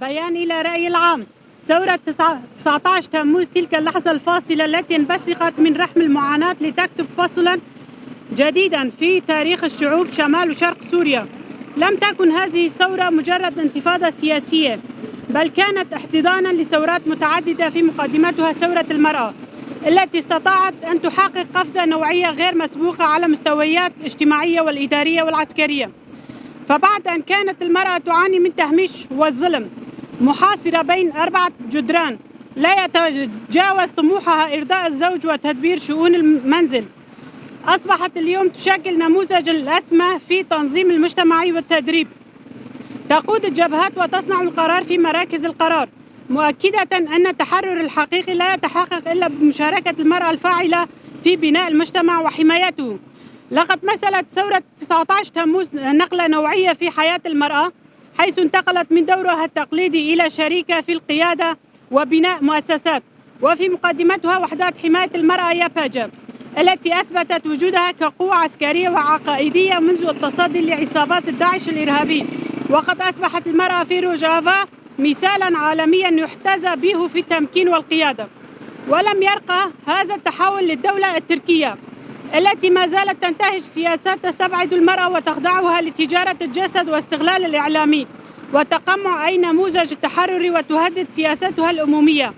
بيان إلى رأي العام. ثورة 19 تموز تلك اللحظة الفاصلة التي انبثقت من رحم المعاناة لتكتب فصلاً جديداً في تاريخ الشعوب شمال وشرق سوريا. لم تكن هذه الثورة مجرد انتفاضة سياسية، بل كانت احتضاناً لثورات متعددة في مقدمتها ثورة المرأة التي استطاعت أن تحقق قفزة نوعية غير مسبوقة على مستويات الاجتماعية والإدارية والعسكرية. فبعد أن كانت المرأة تعاني من تهميش والظلم، محاصرة بين 4 جدران، لا يتجاوز طموحها إرضاء الزوج وتدبير شؤون المنزل، أصبحت اليوم تشكل نموذج الأسمى في تنظيم المجتمع والتدريب. تقود الجبهات وتصنع القرار في مراكز القرار، مؤكدة أن التحرر الحقيقي لا يتحقق إلا بمشاركة المرأة الفاعلة في بناء المجتمع وحمايته. لقد مثلت ثورة 19 تموز نقلة نوعية في حياة المرأة، حيث انتقلت من دورها التقليدي إلى شريكة في القيادة وبناء مؤسسات، وفي مقدمتها وحدات حماية المرأة ياباجا التي أثبتت وجودها كقوة عسكرية وعقائدية منذ التصدي لعصابات الداعش الإرهابي. وقد أصبحت المرأة في روجافا مثالاً عالمياً يحتذى به في التمكين والقيادة. ولم يرقى هذا التحول للدولة التركية التي ما زالت تنتهج سياسات تستبعد المرأة وتخضعها لتجارة الجسد واستغلال الإعلامي وتقمع أي نموذج التحرر وتهدد سياستها الأمومية.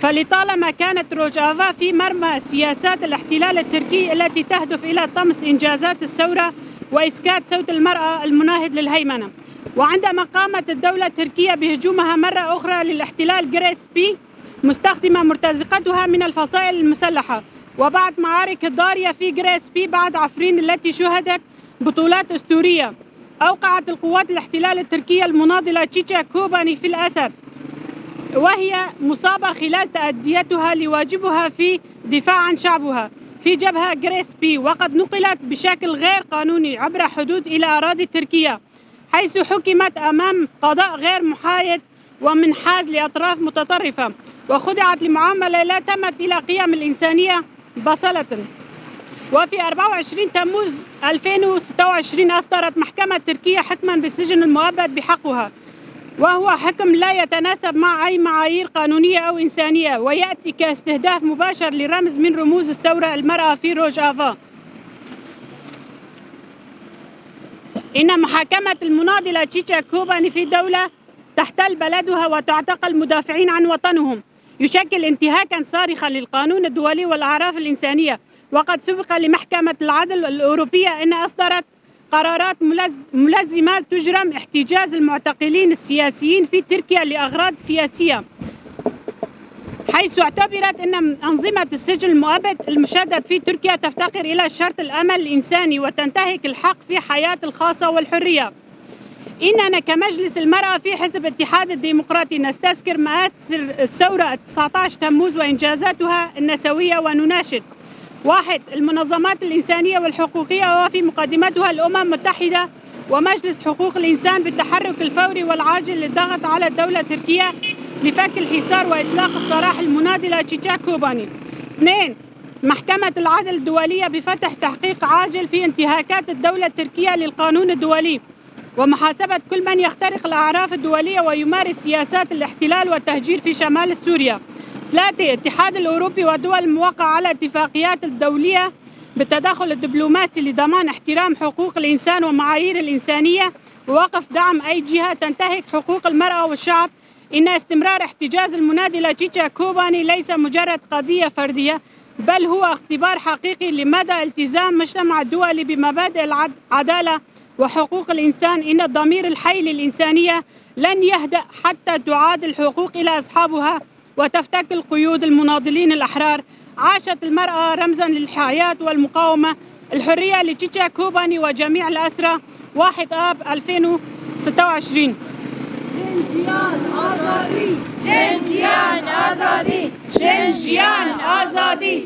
فلطالما كانت روجافا في مرمى سياسات الاحتلال التركي التي تهدف إلى طمس إنجازات الثورة وإسكات صوت المرأة المناهض للهيمنة. وعندما قامت الدولة التركية بهجومها مرة أخرى للاحتلال جريس بي مستخدمة مرتزقتها من الفصائل المسلحة، وبعد معارك الضارية في جريس بي بعد عفرين التي شهدت بطولات أسطورية، أوقعت القوات الاحتلال التركية المناضلة تشيتشا كوباني في الأسر، وهي مصابة خلال تأديتها لواجبها في دفاع عن شعبها في جبهة جريس بي، وقد نقلت بشكل غير قانوني عبر حدود إلى أراضي تركيا، حيث حكمت أمام قضاء غير محايد ومنحاز لأطراف متطرفة، وخضعت لمعاملة لا تمت إلى قيم الإنسانية بصلة. وفي 24 تموز 2026 أصدرت محكمة تركيا حكما بالسجن المؤبد بحقها، وهو حكم لا يتناسب مع أي معايير قانونية أو إنسانية، ويأتي كاستهداف مباشر لرمز من رموز الثورة المرأة في روجافا. إن محاكمة المناضلة تشيتشا كوباني في دولة تحتل بلدها وتعتقل المدافعين عن وطنهم يشكل انتهاكا صارخا للقانون الدولي والأعراف الإنسانية. وقد سبق لمحكمة العدل الأوروبية أن أصدرت قرارات ملزمة تجرم احتجاز المعتقلين السياسيين في تركيا لأغراض سياسية، حيث اعتبرت أن أنظمة السجن المؤبد المشدد في تركيا تفتقر إلى شرط الأمل الإنساني وتنتهك الحق في حياة الخاصة والحرية. إننا كمجلس المرأة في حزب اتحاد الديمقراطي نستذكر مآثر الثورة 19 تموز وإنجازاتها النسوية ونناشد: 1. المنظمات الإنسانية والحقوقية وفي مقدمتها الأمم المتحدة ومجلس حقوق الإنسان بالتحرك الفوري والعاجل للضغط على الدولة التركية لفك الحصار وإطلاق السراح المناضلة تشيتشا كوباني. 2. محكمة العدل الدولية بفتح تحقيق عاجل في انتهاكات الدولة التركية للقانون الدولي ومحاسبة كل من يخترق الأعراف الدولية ويمارس سياسات الاحتلال والتهجير في شمال سوريا. 3. الاتحاد الأوروبي والدول الموقعة على اتفاقيات الدولية بالتدخل الدبلوماسي لضمان احترام حقوق الإنسان ومعايير الإنسانية ووقف دعم أي جهة تنتهك حقوق المرأة والشعب. إن استمرار احتجاز المناضلة تشيتشا كوباني ليس مجرد قضية فردية، بل هو اختبار حقيقي لمدى التزام المجتمع الدولي بمبادئ العدالة وحقوق الإنسان. إن الضمير الحي للإنسانية لن يهدأ حتى تعاد الحقوق إلى أصحابها وتفتك القيود المناضلين الأحرار. عاشت المرأة رمزاً للحياة والمقاومة. الحرية لتشيتشا كوباني وجميع الأسرى. 1 آب 2026. جنجيان آزادی، جنجيان آزادی، جنجيان آزادي.